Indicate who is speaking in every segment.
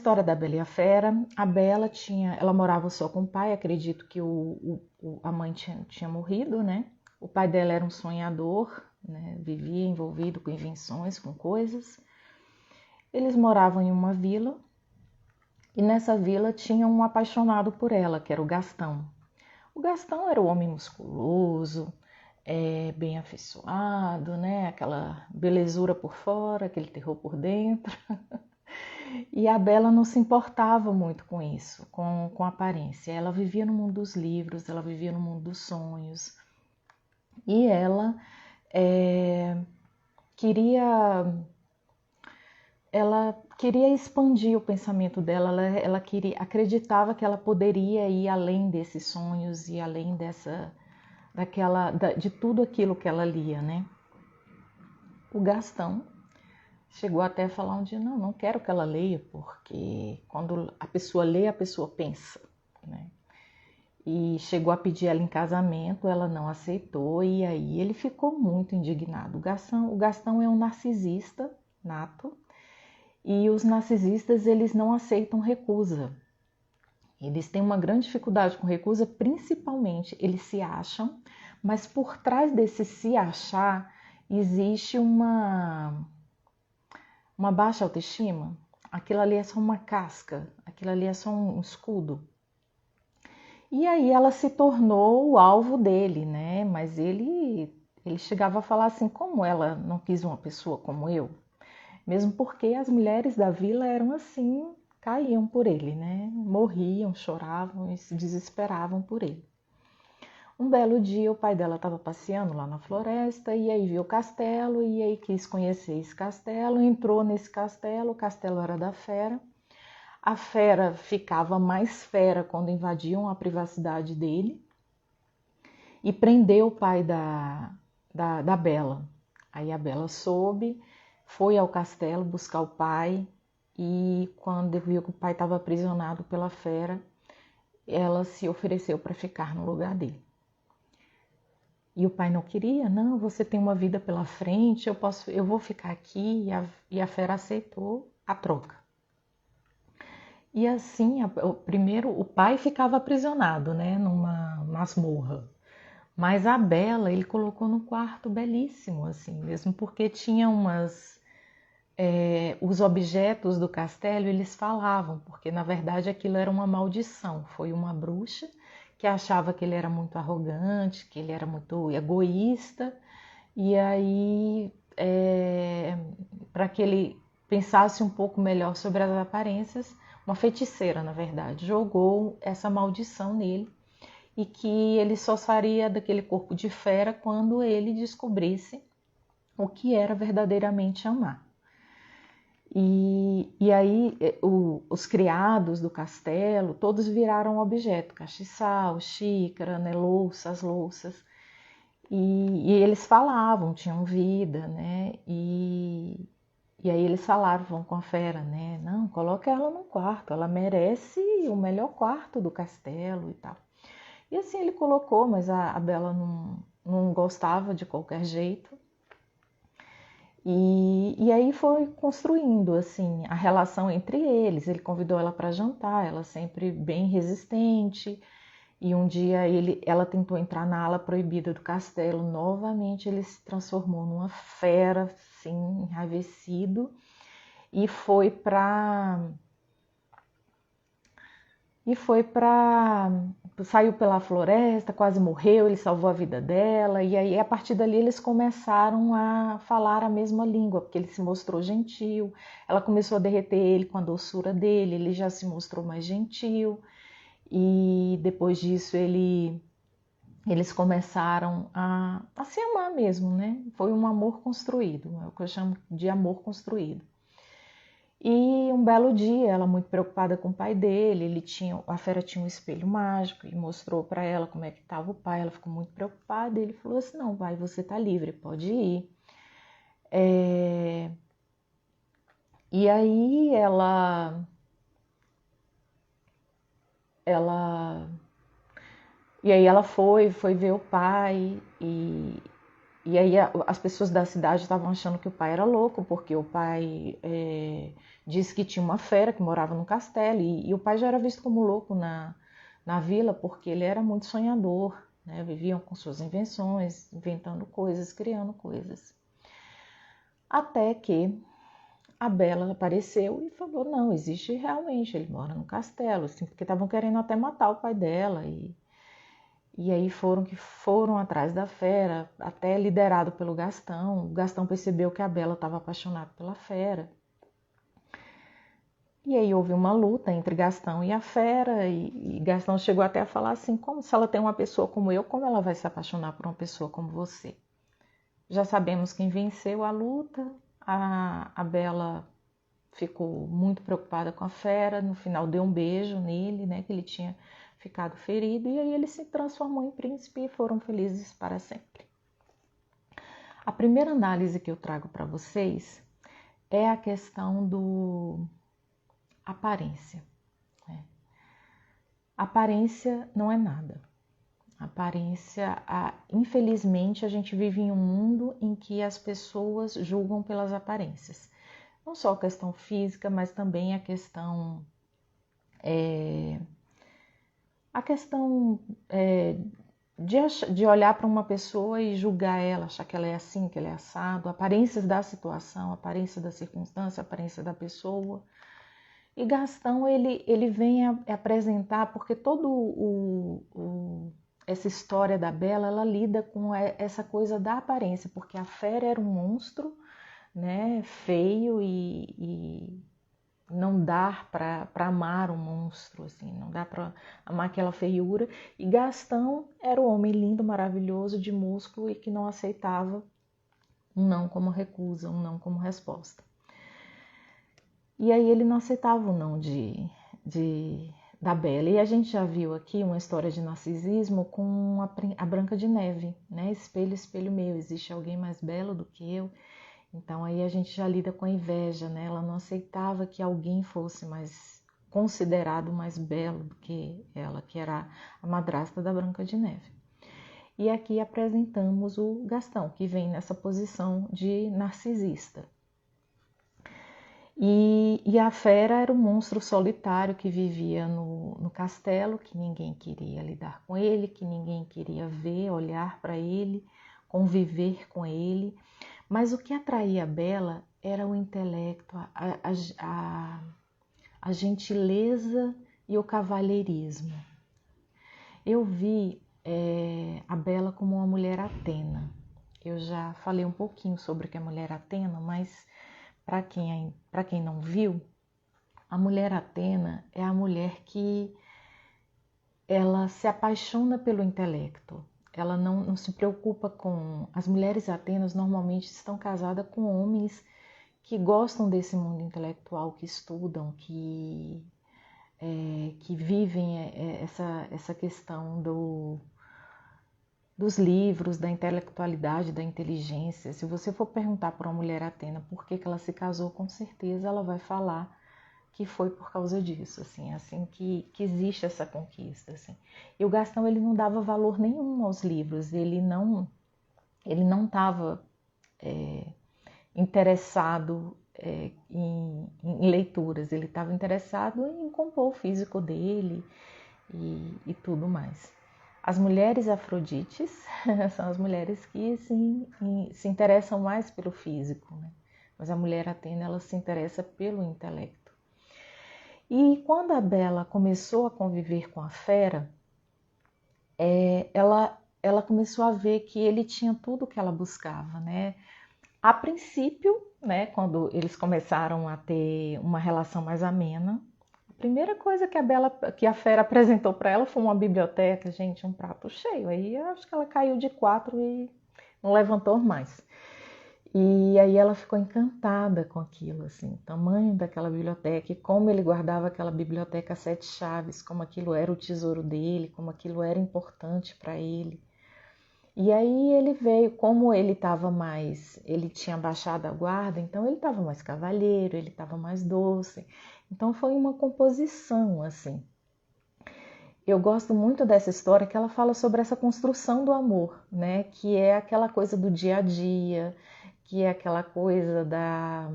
Speaker 1: História da Bela e a Fera. A Bela ela morava só com o pai, acredito que a mãe tinha morrido, né? O pai dela era um sonhador, né? Vivia envolvido com invenções, com coisas. Eles moravam em uma vila e nessa vila tinha um apaixonado por ela, que era o Gastão. O Gastão era o homem musculoso, bem afeiçoado, né? Aquela belezura por fora, aquele terror por dentro. E a Bela não se importava muito com isso, com a aparência. Ela vivia no mundo dos livros, ela vivia no mundo dos sonhos. E ela é, queria, ela queria expandir o pensamento dela. Acreditava que ela poderia ir além desses sonhos e além de tudo aquilo que ela lia, né? O Gastão chegou até a falar um dia, não quero que ela leia, porque quando a pessoa lê, a pessoa pensa, né? E chegou a pedir ela em casamento, ela não aceitou, e aí ele ficou muito indignado. O Gastão é um narcisista nato, e os narcisistas, eles não aceitam recusa. Eles têm uma grande dificuldade com recusa, principalmente eles se acham, mas por trás desse se achar existe uma baixa autoestima. Aquilo ali é só uma casca, aquilo ali é só um escudo. E aí ela se tornou o alvo dele, né? Mas ele chegava a falar assim, como ela não quis uma pessoa como eu? Mesmo porque as mulheres da vila eram assim, caíam por ele, né? Morriam, choravam e se desesperavam por ele. Um belo dia o pai dela estava passeando lá na floresta e aí viu o castelo e aí quis conhecer esse castelo, entrou nesse castelo, o castelo era da fera. A fera ficava mais fera quando invadiam a privacidade dele e prendeu o pai da Bela. Aí a Bela soube, foi ao castelo buscar o pai e quando viu que o pai estava aprisionado pela fera, ela se ofereceu para ficar no lugar dele. E o pai não queria, não, você tem uma vida pela frente, eu vou ficar aqui, e a fera aceitou a troca. E assim, primeiro o pai ficava aprisionado, né, numa masmorra. Mas a Bela ele colocou num quarto belíssimo, assim, mesmo porque tinha os objetos do castelo eles falavam, porque na verdade aquilo era uma maldição. Foi uma bruxa que achava que ele era muito arrogante, que ele era muito egoísta, e aí, para que ele pensasse um pouco melhor sobre as aparências, uma feiticeira, na verdade, jogou essa maldição nele e que ele só faria daquele corpo de fera quando ele descobrisse o que era verdadeiramente amar. E aí os criados do castelo, todos viraram objeto, castiçal, xícara, né, as louças. E eles falavam, tinham vida, né? E aí eles falavam com a fera, né? Não, coloca ela no quarto, ela merece o melhor quarto do castelo e tal. E assim ele colocou, mas a Bela não gostava de qualquer jeito. E aí foi construindo assim a relação entre eles. Ele convidou ela para jantar, ela sempre bem resistente. E um dia ela tentou entrar na ala proibida do castelo. Novamente ele se transformou numa fera, assim, enraivecido, e saiu pela floresta, quase morreu, ele salvou a vida dela, e aí a partir dali eles começaram a falar a mesma língua, porque ele se mostrou gentil, ela começou a derreter ele com a doçura dele, ele já se mostrou mais gentil, e depois disso eles começaram a se amar mesmo, né? Foi um amor construído, é o que eu chamo de amor construído. E um belo dia, ela muito preocupada com o pai dele, a fera tinha um espelho mágico e mostrou para ela como é que estava o pai. Ela ficou muito preocupada e ele falou assim: não, vai, você tá livre, pode ir. E aí ela foi ver o pai E aí as pessoas da cidade estavam achando que o pai era louco, porque o pai disse que tinha uma fera que morava no castelo, e o pai já era visto como louco na vila, porque ele era muito sonhador, né? Viviam com suas invenções, inventando coisas, criando coisas. Até que a Bela apareceu e falou, não, existe realmente, ele mora no castelo, assim, porque estavam querendo até matar o pai dela, e aí foram atrás da fera, até liderado pelo Gastão. O Gastão percebeu que a Bela estava apaixonada pela fera. E aí houve uma luta entre Gastão e a fera, e Gastão chegou até a falar assim, como se ela tem uma pessoa como eu, como ela vai se apaixonar por uma pessoa como você? Já sabemos quem venceu a luta, a Bela ficou muito preocupada com a fera, no final deu um beijo nele, né, que ele tinha ficado ferido, e aí ele se transformou em príncipe e foram felizes para sempre. A primeira análise que eu trago para vocês é a questão do aparência. Né? Aparência não é nada. Aparência, infelizmente, a gente vive em um mundo em que as pessoas julgam pelas aparências. Não só a questão física, mas também a questão de olhar para uma pessoa e julgar ela, achar que ela é assim, que ela é assado, aparências da situação, aparência da circunstância, aparência da pessoa. E Gastão, ele vem apresentar, porque essa história da Bela, ela lida com essa coisa da aparência, porque a fera era um monstro, né, feio e não dá para amar um monstro, assim, não dá para amar aquela feiura. E Gastão era o homem lindo, maravilhoso, de músculo e que não aceitava um não como recusa, um não como resposta. E aí ele não aceitava o não da Bela. E a gente já viu aqui uma história de narcisismo com a Branca de Neve, né? Espelho, espelho meu, existe alguém mais belo do que eu? Então aí a gente já lida com a inveja, né? Ela não aceitava que alguém fosse mais considerado mais belo do que ela, que era a madrasta da Branca de Neve. E aqui apresentamos o Gastão, que vem nessa posição de narcisista. E a fera era um monstro solitário que vivia no castelo, que ninguém queria lidar com ele, que ninguém queria ver, olhar para ele, conviver com ele. Mas o que atraía a Bela era o intelecto, a gentileza e o cavalheirismo. Eu vi a Bela como uma mulher Atena. Eu já falei um pouquinho sobre o que é mulher Atena, mas para quem não viu, a mulher Atena é a mulher que ela se apaixona pelo intelecto. Ela não se preocupa com... As mulheres atenas normalmente estão casadas com homens que gostam desse mundo intelectual, que estudam, que vivem essa questão dos livros, da intelectualidade, da inteligência. Se você for perguntar para uma mulher Atena por que ela se casou, com certeza ela vai falar que foi por causa disso, assim que existe essa conquista, assim. E o Gastão, ele não dava valor nenhum aos livros, ele não estava interessado em leituras, ele estava interessado em compor o físico dele e tudo mais. As mulheres afrodites são as mulheres que se interessam mais pelo físico, né? Mas a mulher Atena, ela se interessa pelo intelecto. E quando a Bela começou a conviver com a fera, ela começou a ver que ele tinha tudo o que ela buscava, né? A princípio, né, quando eles começaram a ter uma relação mais amena, a primeira coisa que a fera apresentou para ela foi uma biblioteca, gente, um prato cheio. Aí eu acho que ela caiu de 4 e não levantou mais. E aí ela ficou encantada com aquilo, assim, o tamanho daquela biblioteca e como ele guardava aquela biblioteca a 7 chaves, como aquilo era o tesouro dele, como aquilo era importante para ele. E aí ele veio, como ele tinha baixado a guarda, então ele estava mais cavalheiro, ele estava mais doce. Então foi uma composição, assim. Eu gosto muito dessa história que ela fala sobre essa construção do amor, né? Que é aquela coisa do dia a dia, que é aquela coisa da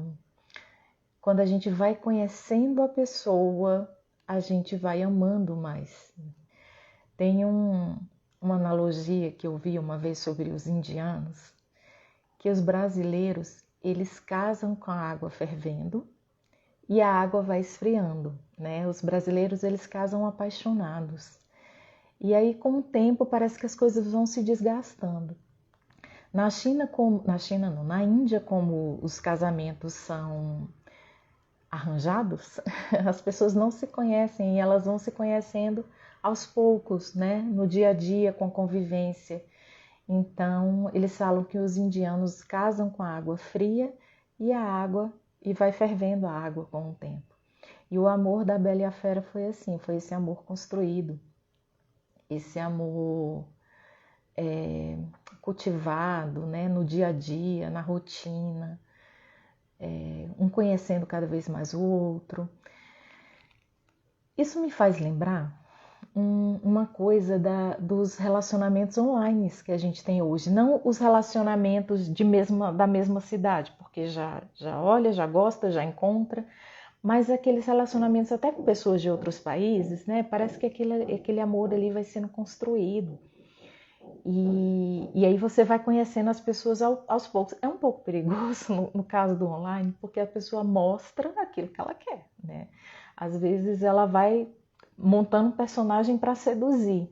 Speaker 1: quando a gente vai conhecendo a pessoa, a gente vai amando mais. Tem uma analogia que eu vi uma vez sobre os indianos, que os brasileiros, eles casam com a água fervendo e a água vai esfriando, né? Os brasileiros, eles casam apaixonados. E aí, com o tempo, parece que as coisas vão se desgastando. Na China não, na Índia, como os casamentos são arranjados, as pessoas não se conhecem e elas vão se conhecendo aos poucos, né? No dia a dia, com a convivência. Então, eles falam que os indianos casam com a água fria e vai fervendo a água com o tempo. E o amor da Bela e a Fera foi assim, foi esse amor construído, esse amor cultivado, né, no dia a dia, na rotina, um conhecendo cada vez mais o outro. Isso me faz lembrar uma coisa dos relacionamentos online que a gente tem hoje, não os relacionamentos da mesma cidade, porque já olha, já gosta, já encontra, mas aqueles relacionamentos até com pessoas de outros países, né? Parece que aquele amor ali vai sendo construído. E aí você vai conhecendo as pessoas aos poucos. É um pouco perigoso no caso do online, porque a pessoa mostra aquilo que ela quer, né? Às vezes ela vai montando um personagem para seduzir.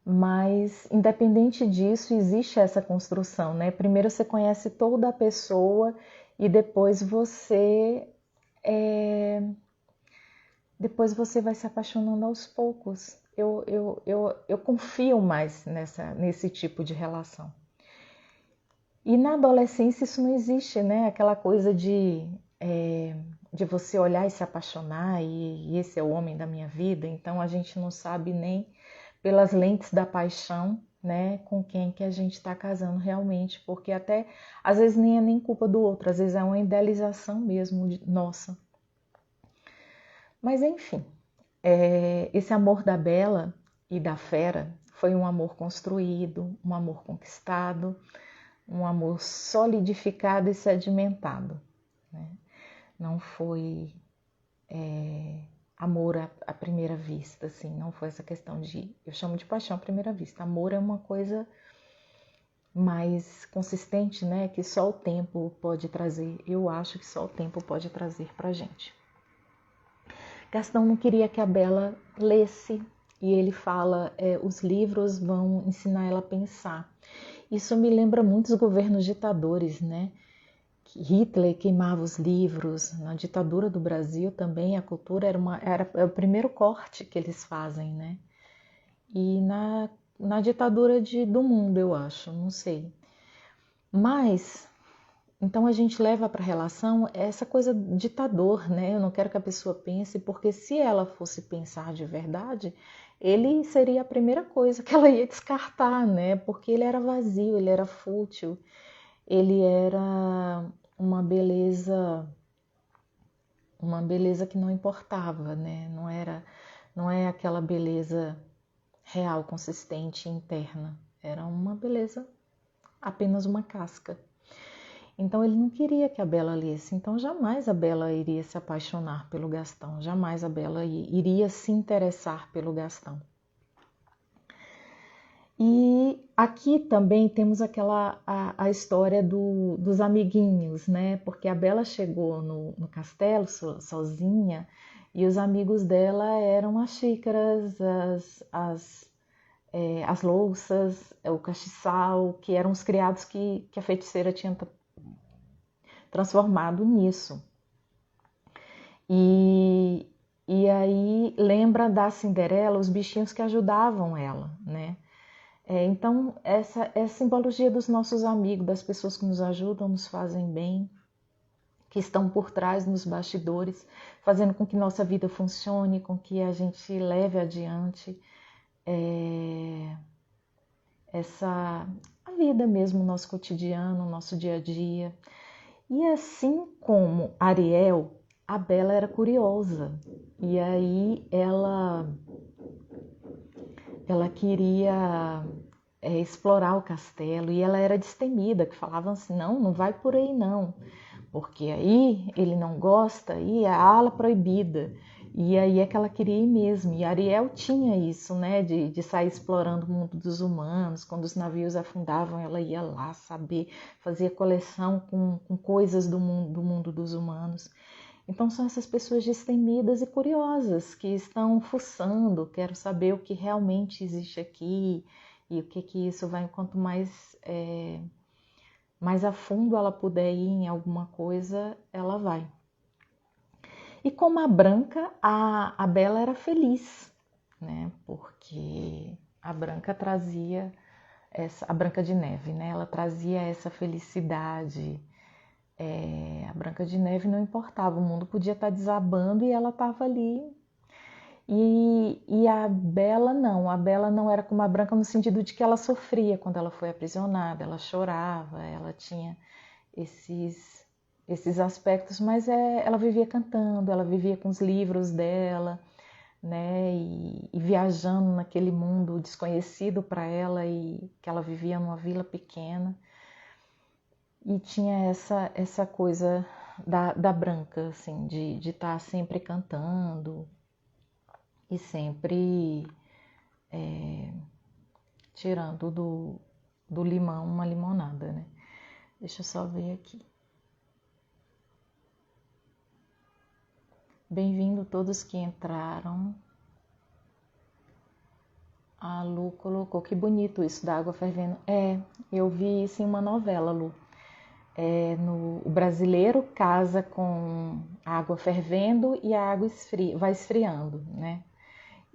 Speaker 1: Mas, independente disso, existe essa construção, né? Primeiro você conhece toda a pessoa e depois você vai se apaixonando aos poucos. Eu confio mais nesse tipo de relação. E na adolescência isso não existe, né? Aquela coisa de você olhar e se apaixonar e esse é o homem da minha vida. Então a gente não sabe nem pelas lentes da paixão, né? Com quem que a gente está casando realmente, porque até às vezes nem é nem culpa do outro, às vezes é uma idealização mesmo nossa. Mas enfim, esse amor da Bela e da Fera foi um amor construído, um amor conquistado, um amor solidificado e sedimentado, né? Não foi amor à primeira vista, assim, não foi essa questão eu chamo de paixão à primeira vista. Amor é uma coisa mais consistente, né? Que só o tempo pode trazer. Eu acho que só o tempo pode trazer pra gente. Gastão não queria que a Bela lesse e ele fala, os livros vão ensinar ela a pensar. Isso me lembra muitos governos ditadores, né? Hitler queimava os livros. Na ditadura do Brasil também a cultura era o primeiro corte que eles fazem, né? E na ditadura do mundo, eu acho, não sei. Mas então a gente leva para a relação essa coisa ditador, né? Eu não quero que a pessoa pense, porque se ela fosse pensar de verdade, ele seria a primeira coisa que ela ia descartar, né? Porque ele era vazio, ele era fútil, ele era uma beleza que não importava, né? Não é aquela beleza real, consistente, interna. Era uma beleza, apenas uma casca. Então ele não queria que a Bela lesse, então jamais a Bela iria se apaixonar pelo Gastão, jamais a Bela iria se interessar pelo Gastão. E aqui também temos a história dos amiguinhos, né? Porque a Bela chegou no castelo sozinha e os amigos dela eram as xícaras, as louças, o castiçal, que eram os criados que a feiticeira tinha transformado nisso. E aí lembra da Cinderela os bichinhos que ajudavam ela, né? Então essa é a simbologia dos nossos amigos, das pessoas que nos ajudam, nos fazem bem, que estão por trás nos bastidores, fazendo com que nossa vida funcione, com que a gente leve adiante a vida mesmo, o nosso cotidiano, o nosso dia a dia. E assim como Ariel, a Bela era curiosa. E aí ela ela queria explorar o castelo e ela era destemida, que falavam assim, não, não vai por aí não, porque aí ele não gosta, aí é a ala proibida. E aí é que ela queria ir mesmo. E Ariel tinha isso, né, de sair explorando o mundo dos humanos. Quando os navios afundavam, ela ia lá saber, fazia coleção com coisas do mundo dos humanos. Então são essas pessoas destemidas e curiosas que estão fuçando, quero saber o que realmente existe aqui e o que isso vai, quanto mais a fundo ela puder ir em alguma coisa, ela vai. E como a Branca, a Bela era feliz, né? Porque a Branca trazia a Branca de Neve, né? Ela trazia essa felicidade. A Branca de Neve não importava, o mundo podia estar desabando e ela estava ali. E a Bela não era como a Branca no sentido de que ela sofria quando ela foi aprisionada, ela chorava, ela tinha esses aspectos, mas ela vivia cantando, ela vivia com os livros dela, né, e viajando naquele mundo desconhecido para ela e que ela vivia numa vila pequena. E tinha essa coisa da Branca, assim, de estar sempre cantando e sempre tirando do limão uma limonada, né? Deixa eu só ver aqui. Bem-vindo todos que entraram. A Lu colocou, que bonito isso da água fervendo. Eu vi isso em uma novela, Lu. O brasileiro casa com a água fervendo e a água vai esfriando, né?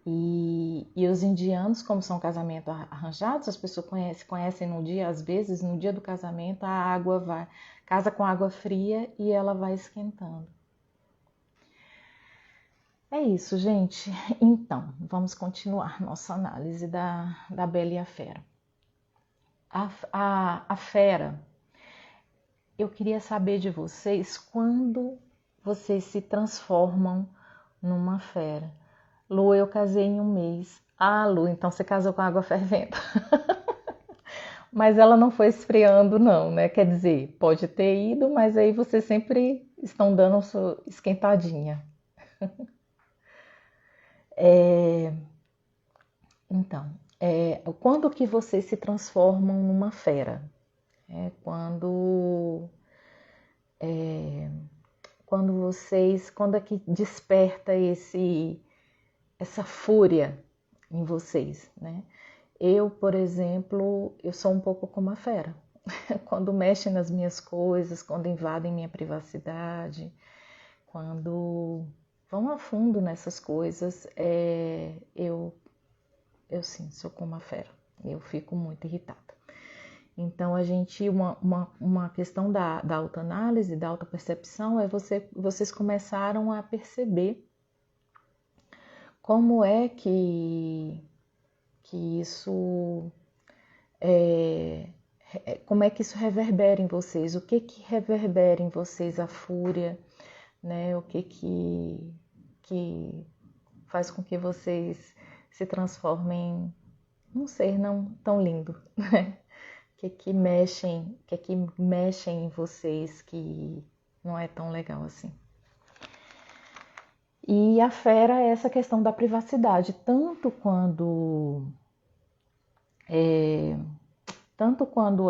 Speaker 1: E os indianos, como são casamentos arranjados, as pessoas conhecem no dia, às vezes, no dia do casamento, a água casa com água fria e ela vai esquentando. É isso, gente. Então, vamos continuar nossa análise da Bela e a Fera. A Fera, eu queria saber de vocês quando vocês se transformam numa fera. Lu, eu casei em um mês. Ah, Lu, então você casou com água fervendo. Mas ela não foi esfriando, não, né? Quer dizer, pode ter ido, mas aí vocês sempre estão dando sua esquentadinha. Então, quando que vocês se transformam numa fera? Quando é que desperta essa fúria em vocês, né? Eu, por exemplo, eu sou um pouco como a fera. Quando mexem nas minhas coisas, quando invadem minha privacidade, quando vão a fundo nessas coisas, eu sim, sou como a fera. Eu fico muito irritada. Então, uma questão da autoanálise, da autopercepção, vocês começaram a perceber como é que isso como é que isso reverbera em vocês, o que reverbera em vocês a fúria, né? O que faz com que vocês se transformem num ser não tão lindo, né? O que mexem em vocês que não é tão legal assim. E a fera é essa questão da privacidade, tanto quando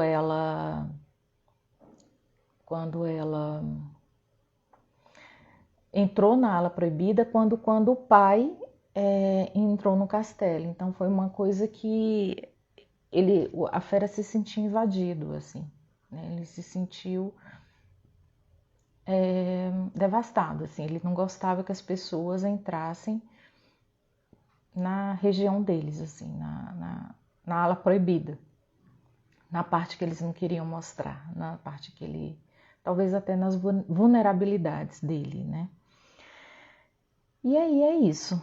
Speaker 1: ela entrou na ala proibida, quando o pai entrou no castelo. Então foi uma coisa que a fera se sentiu invadido, assim, né? Ele se sentiu devastado, assim. Ele não gostava que as pessoas entrassem na região deles, assim, na ala proibida, na parte que eles não queriam mostrar, na parte que ele, talvez até nas vulnerabilidades dele, né? E aí é isso.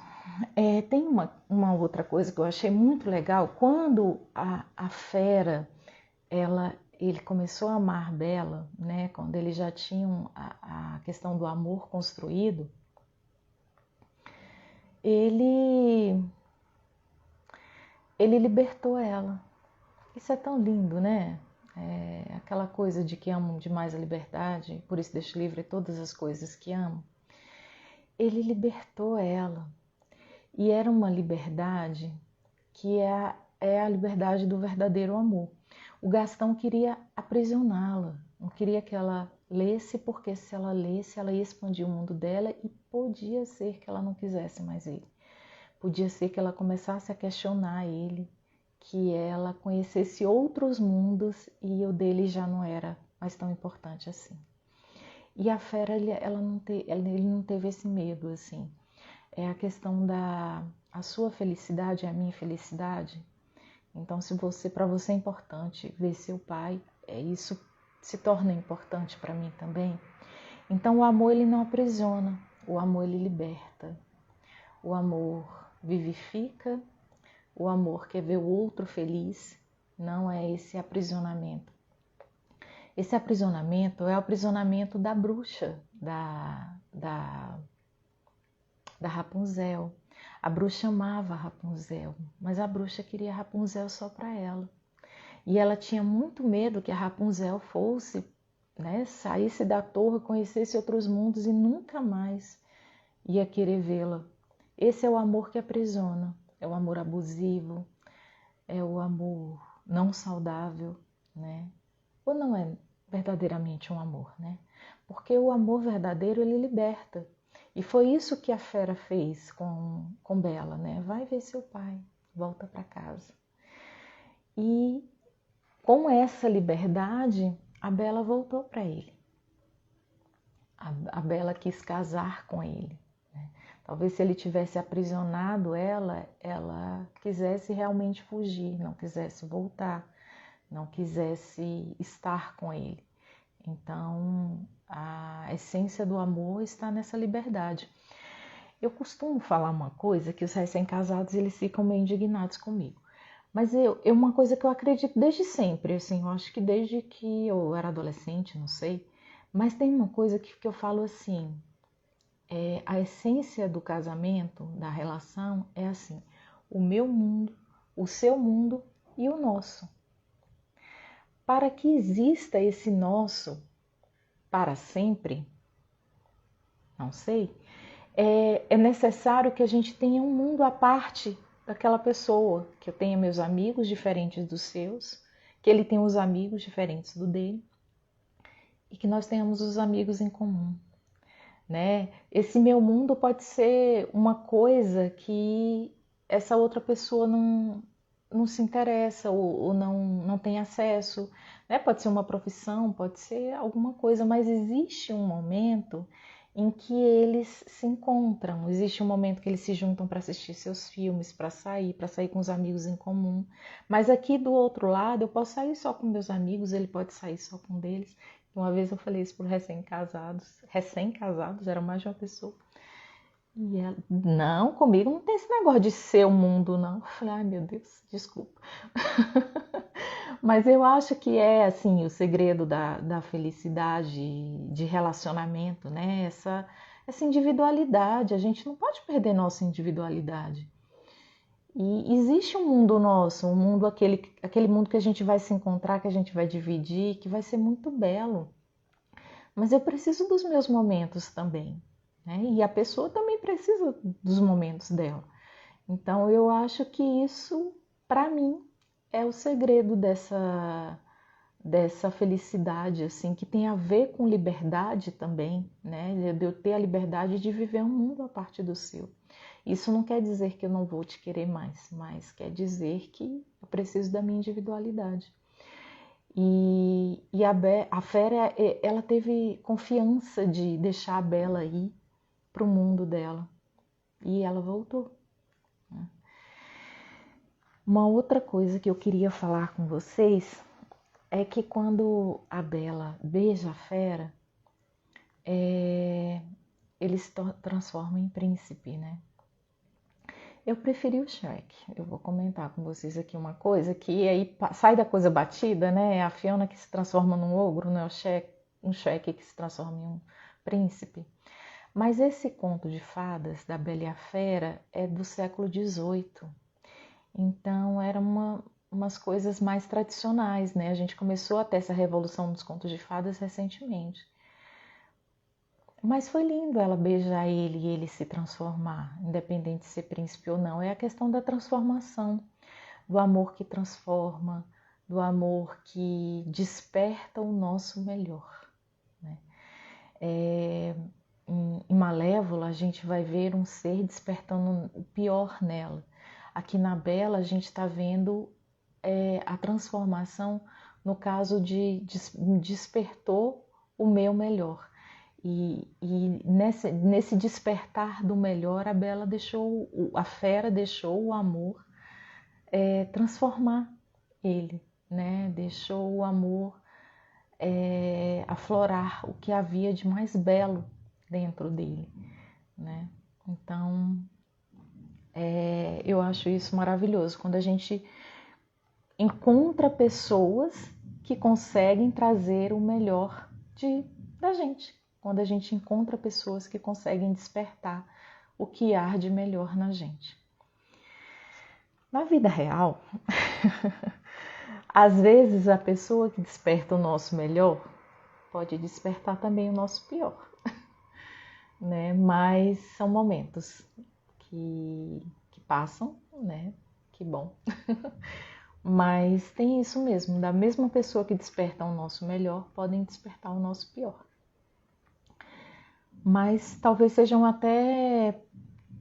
Speaker 1: Tem uma outra coisa que eu achei muito legal, quando a fera, ele começou a amar Bela, né? Quando eles já tinham a questão do amor construído, ele ele libertou ela. Isso é tão lindo, né? Aquela coisa de que amo demais a liberdade, por isso deixo livre todas as coisas que amo. Ele libertou ela. E era uma liberdade que é a liberdade do verdadeiro amor. O Gastão queria aprisioná-la, não queria que ela lesse, porque se ela lesse, ela ia expandir o mundo dela e podia ser que ela não quisesse mais ele. Podia ser que ela começasse a questionar ele, que ela conhecesse outros mundos e o dele já não era mais tão importante assim. E a fera, ele não teve esse medo, assim. É a questão a sua felicidade é a minha felicidade. Então, se para você é importante ver seu pai, isso se torna importante para mim também. Então, o amor ele não aprisiona, o amor ele liberta. O amor vivifica, o amor quer ver o outro feliz, não é esse aprisionamento. Esse aprisionamento é o aprisionamento da bruxa, da Rapunzel. A bruxa amava a Rapunzel, mas a bruxa queria a Rapunzel só para ela. E ela tinha muito medo que a Rapunzel fosse, né, saísse da torre, conhecesse outros mundos e nunca mais ia querer vê-la. Esse é o amor que aprisiona, é o amor abusivo, é o amor não saudável, né? Ou não é verdadeiramente um amor, né? Porque o amor verdadeiro, ele liberta. E foi isso que a fera fez com Bela, né? Vai ver seu pai, volta para casa. E com essa liberdade, a Bela voltou para ele. A Bela quis casar com ele. Né? Talvez se ele tivesse aprisionado ela quisesse realmente fugir, não quisesse voltar, não quisesse estar com ele. Então, a essência do amor está nessa liberdade. Eu costumo falar uma coisa que os recém-casados eles ficam meio indignados comigo. Mas é uma coisa que eu acredito desde sempre, assim, eu acho que desde que eu era adolescente, não sei. Mas tem uma coisa que eu falo assim, a essência do casamento, da relação, é assim, o meu mundo, o seu mundo e o nosso. Para que exista esse nosso para sempre, não sei, é necessário que a gente tenha um mundo à parte daquela pessoa, que eu tenha meus amigos diferentes dos seus, que ele tenha os amigos diferentes do dele e que nós tenhamos os amigos em comum, né? Esse meu mundo pode ser uma coisa que essa outra pessoa não se interessa ou não tem acesso, né? Pode ser uma profissão, pode ser alguma coisa, mas existe um momento em que eles se encontram, existe um momento que eles se juntam para assistir seus filmes, para sair com os amigos em comum. Mas aqui do outro lado, eu posso sair só com meus amigos, ele pode sair só com deles. Uma vez eu falei isso para recém-casados, era mais de uma pessoa. E ela, não, comigo não tem esse negócio de ser o mundo, não. Eu falei, ai meu Deus, desculpa. Mas eu acho que é assim o segredo da felicidade de relacionamento, né? Essa individualidade, a gente não pode perder nossa individualidade. E existe um mundo nosso, um mundo aquele mundo que a gente vai se encontrar, que a gente vai dividir, que vai ser muito belo. Mas eu preciso dos meus momentos também, né? E a pessoa também precisa dos momentos dela. Então eu acho que isso, para mim, é o segredo dessa felicidade, assim, que tem a ver com liberdade também, né? De eu ter a liberdade de viver um mundo a partir do seu. Isso não quer dizer que eu não vou te querer mais, mas quer dizer que eu preciso da minha individualidade. E a fera, ela teve confiança de deixar a Bela ir para o mundo dela. E ela voltou. Uma outra coisa que eu queria falar com vocês é que quando a Bela beija a fera, ele se transforma em príncipe, né? Eu preferi o Shrek. Eu vou comentar com vocês aqui uma coisa que aí sai da coisa batida, né? É a Fiona que se transforma num ogro, não é um Shrek que se transforma em um príncipe. Mas esse conto de fadas da Bela e a Fera é do século XVIII. Então, umas coisas mais tradicionais, né? A gente começou a ter essa revolução dos contos de fadas recentemente. Mas foi lindo ela beijar ele e ele se transformar, independente de ser príncipe ou não. É a questão da transformação, do amor que transforma, do amor que desperta o nosso melhor, né? Em Malévola, a gente vai ver um ser despertando o pior nela. Aqui na Bela, a gente está vendo a transformação no caso de despertou o meu melhor. E nesse despertar do melhor, a Bela deixou, a fera deixou o amor transformar ele, né? Deixou o amor aflorar o que havia de mais belo dentro dele, né? Então, eu acho isso maravilhoso, quando a gente encontra pessoas que conseguem trazer o melhor da gente, quando a gente encontra pessoas que conseguem despertar o que há de melhor na gente. Na vida real, às vezes a pessoa que desperta o nosso melhor pode despertar também o nosso pior, né? Mas são momentos que passam, né? Que bom. Mas tem isso mesmo, da mesma pessoa que desperta o nosso melhor, podem despertar o nosso pior. Mas talvez sejam até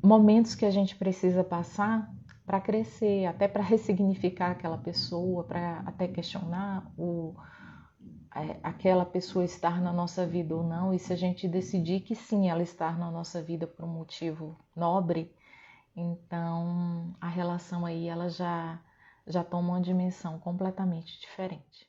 Speaker 1: momentos que a gente precisa passar para crescer, até para ressignificar aquela pessoa, para até questionar aquela pessoa estar na nossa vida ou não, e se a gente decidir que sim, ela está na nossa vida por um motivo nobre, então a relação aí ela já toma uma dimensão completamente diferente.